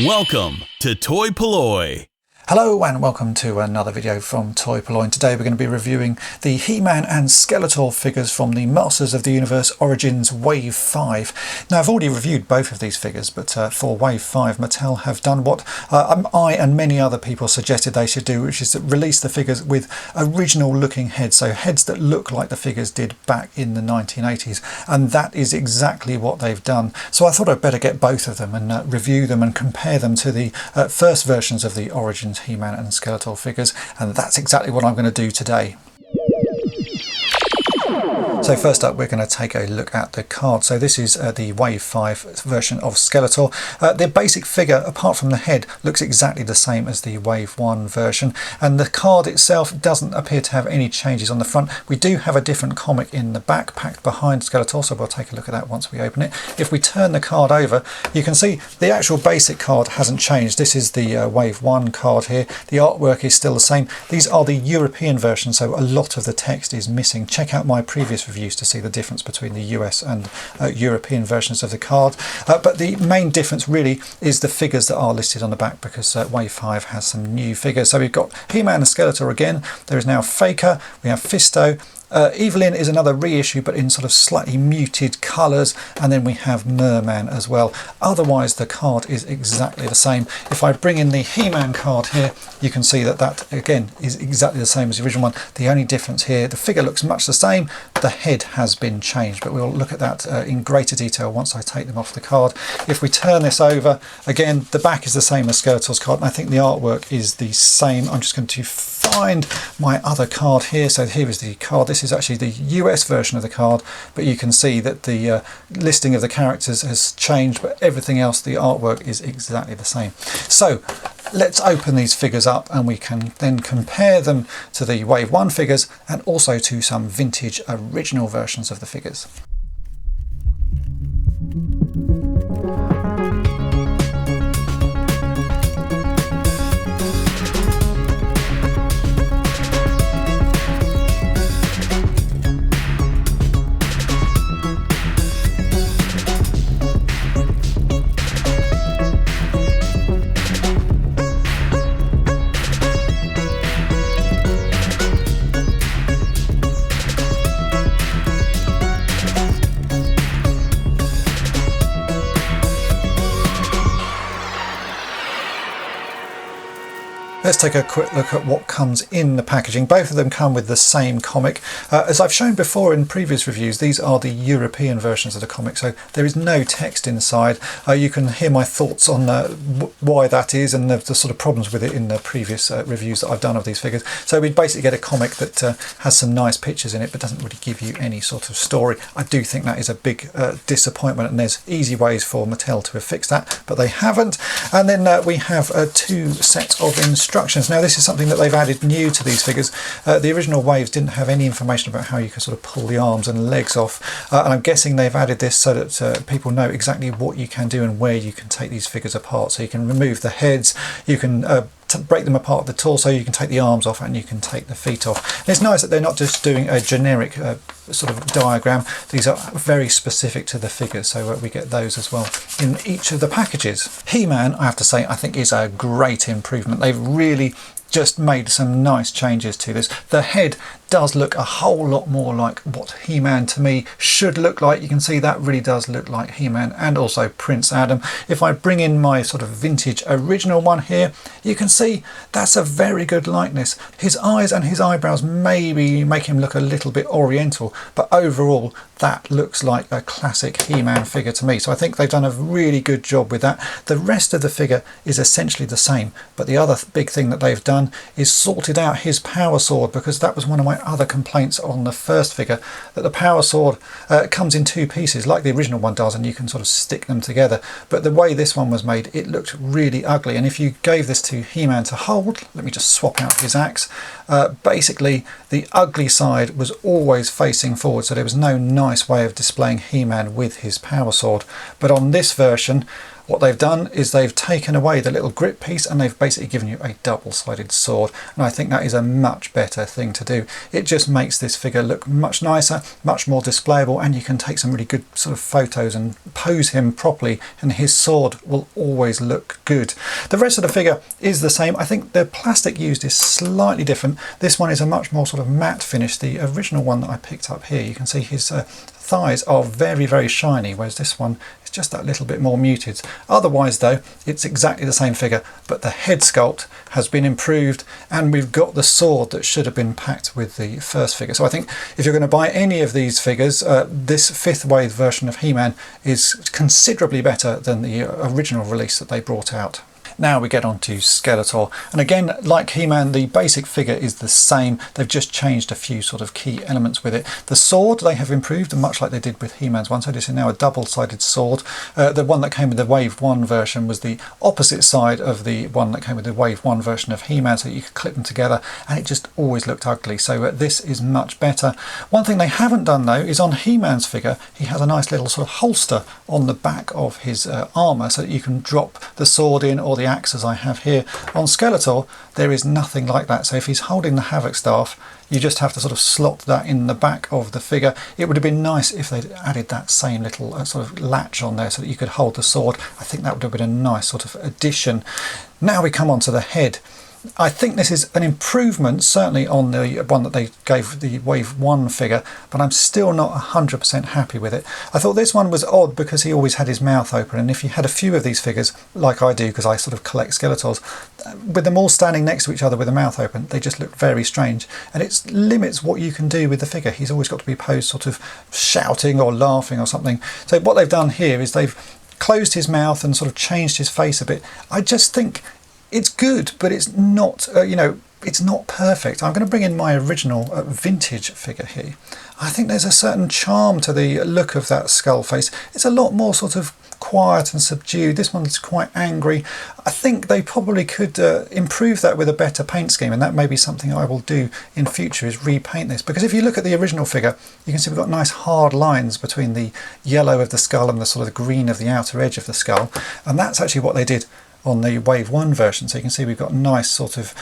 Welcome to toy-polloi. Hello and welcome to another video from toy-polloi, and today we're going to be reviewing the He-Man and Skeletor figures from the Masters of the Universe Origins Wave 5. Now I've already reviewed both of these figures, but for Wave 5 Mattel have done what I and many other people suggested they should do, which is to release the figures with original looking heads, so heads that look like the figures did back in the 1980s, and that is exactly what they've done. So I thought I'd better get both of them and review them and compare them to the first versions of the Origins He-Man and Skeletor figures, and that's exactly what I'm going to do today. So first up, we're going to take a look at the card. So this is the Wave 5 version of Skeletor. The basic figure, apart from the head, looks exactly the same as the Wave 1 version, and the card itself doesn't appear to have any changes on the front. We do have a different comic in the back, packed behind Skeletor, so we'll take a look at that once we open it. If we turn the card over, you can see the actual basic card hasn't changed. This is the Wave 1 card here. The artwork is still the same. These are the European versions, so a lot of the text is missing. Check out my previous reviews to see the difference between the US and European versions of the card, but the main difference really is the figures that are listed on the back, because Wave 5 has some new figures. So we've got He-Man and Skeletor again. There is now Faker, we have Fisto. Evelyn is another reissue, but in sort of slightly muted colours, and then we have Merman as well. Otherwise the card is exactly the same. If I bring in the He-Man card here, you can see that that again is exactly the same as the original one. The only difference here, the figure looks much the same, the head has been changed, but we'll look at that in greater detail once I take them off the card. If we turn this over, again the back is the same as Skeletor's card, and I think the artwork is the same. I'm just going to find my other card here. So here is the card. This is actually the US version of the card, but you can see that the listing of the characters has changed, but everything else, the artwork is exactly the same. So let's open these figures up and we can then compare them to the Wave 1 figures and also to some vintage original versions of the figures. Let's take a quick look at what comes in the packaging. Both of them come with the same comic. As I've shown before in previous reviews, these are the European versions of the comic, so there is no text inside. You can hear my thoughts on why that is and the sort of problems with it in the previous reviews that I've done of these figures. So we basically get a comic that has some nice pictures in it, but doesn't really give you any sort of story. I do think that is a big disappointment, and there's easy ways for Mattel to have fixed that, but they haven't. And then we have two sets of instructions. Now this is something that they've added new to these figures. The original Waves didn't have any information about how you can sort of pull the arms and legs off, and I'm guessing they've added this so that people know exactly what you can do and where you can take these figures apart. So you can remove the heads, you can break them apart at the torso, you can take the arms off, and you can take the feet off. And it's nice that they're not just doing a generic sort of diagram. These are very specific to the figures, so we get those as well in each of the packages. He-Man, I have to say, I think is a great improvement. They've really just made some nice changes to this. The head does look a whole lot more like what He-Man to me should look like. You can see that really does look like He-Man and also Prince Adam. If I bring in my sort of vintage original one here, you can see that's a very good likeness. His eyes and his eyebrows maybe make him look a little bit oriental, but overall that looks like a classic He-Man figure to me. So I think they've done a really good job with that. The rest of the figure is essentially the same, but the other big thing that they've done is sorted out his power sword, because that was one of my other complaints on the first figure, that the power sword comes in two pieces like the original one does, and you can sort of stick them together, but the way this one was made, it looked really ugly. And if you gave this to He-Man to hold, let me just swap out his axe, basically the ugly side was always facing forward, so there was no nice way of displaying He-Man with his power sword. But on this version, What they've done is they've taken away the little grip piece and they've basically given you a double-sided sword, and I think that is a much better thing to do. It just makes this figure look much nicer, much more displayable, and you can take some really good sort of photos and pose him properly, and his sword will always look good. The rest of the figure is the same. I think the plastic used is slightly different. This one is a much more sort of matte finish. The original one that I picked up here, you can see his thighs are very, very shiny, whereas this one is just that little bit more muted. Otherwise though, it's exactly the same figure, but the head sculpt has been improved and we've got the sword that should have been packed with the first figure. So I think if you're going to buy any of these figures, this 5th wave version of He-Man is considerably better than the original release that they brought out. Now we get on to Skeletor, and again, like He-Man, the basic figure is the same. They've just changed a few sort of key elements with it. The sword they have improved, much like they did with He-Man's one, so this is now a double-sided sword. The one that came with the Wave 1 version was the opposite side of the one that came with the Wave 1 version of He-Man, so you could clip them together, and it just always looked ugly. So this is much better. One thing they haven't done though is on He-Man's figure, he has a nice little sort of holster on the back of his armour, so that you can drop the sword in, or the axe as I have here. On Skeletor there is nothing like that, so if he's holding the Havoc staff you just have to sort of slot that in the back of the figure. It would have been nice if they'd added that same little sort of latch on there so that you could hold the sword. I think that would have been a nice sort of addition. Now we come on to the head. I think this is an improvement, certainly on the one that they gave the Wave 1 figure, but I'm still not 100% happy with it. I thought this one was odd because he always had his mouth open, and if you had a few of these figures, like I do because I sort of collect Skeletors, with them all standing next to each other with the mouth open, they just look very strange, and it limits what you can do with the figure. He's always got to be posed sort of shouting or laughing or something. So what they've done here is they've closed his mouth and sort of changed his face a bit. I just think it's good, but it's not, it's not perfect. I'm going to bring in my original vintage figure here. I think there's a certain charm to the look of that skull face. It's a lot more sort of quiet and subdued. This one's quite angry. I think they probably could improve that with a better paint scheme, and that may be something I will do in future, is repaint this. Because if you look at the original figure, you can see we've got nice hard lines between the yellow of the skull and the sort of green of the outer edge of the skull, and that's actually what they did on the Wave 1 version. So you can see we've got nice sort of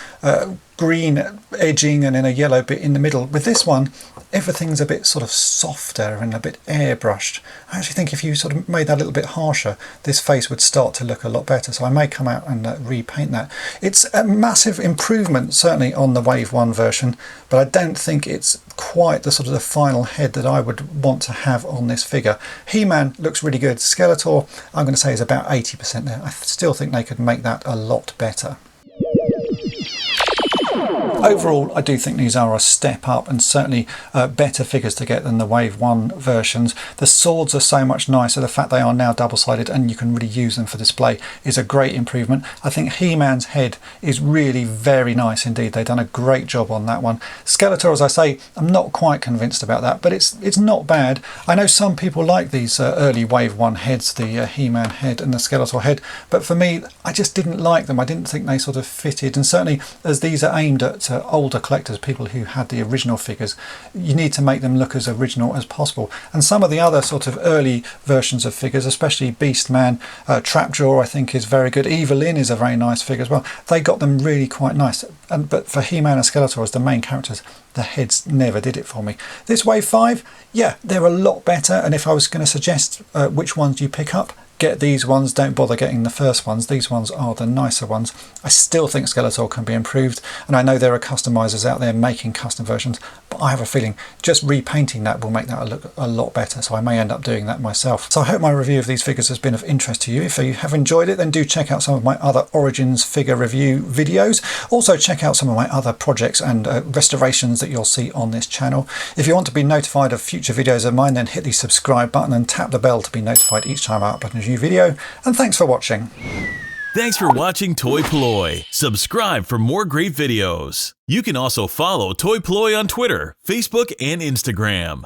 green edging and then a yellow bit in the middle. With this one, everything's a bit sort of softer and a bit airbrushed. I actually think if you sort of made that a little bit harsher, this face would start to look a lot better. So I may come out and repaint that. It's a massive improvement, certainly on the Wave 1 version, but I don't think it's quite the sort of the final head that I would want to have on this figure. He-Man looks really good. Skeletor, I'm going to say, is about 80% there. I still think they could make that a lot better. Overall, I do think these are a step up, and certainly better figures to get than the Wave 1 versions. The swords are so much nicer. The fact they are now double-sided and you can really use them for display is a great improvement. I think He-Man's head is really very nice indeed. They've done a great job on that one. Skeletor, as I say, I'm not quite convinced about that, but it's not bad. I know some people like these early Wave 1 heads, the He-Man head and the Skeletor head, but for me, I just didn't like them. I didn't think they sort of fitted, and certainly as these are aimed at older collectors, people who had the original figures, you need to make them look as original as possible. And some of the other sort of early versions of figures, especially Beastman, Trapjaw, I think is very good. Evelyn is a very nice figure as well. They got them really quite nice. But for He-Man and Skeletor as the main characters, the heads never did it for me. This Wave 5, yeah, they're a lot better, and if I was going to suggest which ones you pick up, get these ones. Don't bother getting the first ones. These ones are the nicer ones. I still think Skeletor can be improved, and I know there are customizers out there making custom versions, but I have a feeling just repainting that will make that look a lot better, so I may end up doing that myself. So I hope my review of these figures has been of interest to you. If you have enjoyed it, then do check out some of my other Origins figure review videos. Also check out some of my other projects and restorations that you'll see on this channel. If you want to be notified of future videos of mine, then hit the subscribe button and tap the bell to be notified each time I upload a new video. And thanks for watching. Thanks for watching toy-polloi. Subscribe for more great videos. You can also follow toy-polloi on Twitter, Facebook, and Instagram.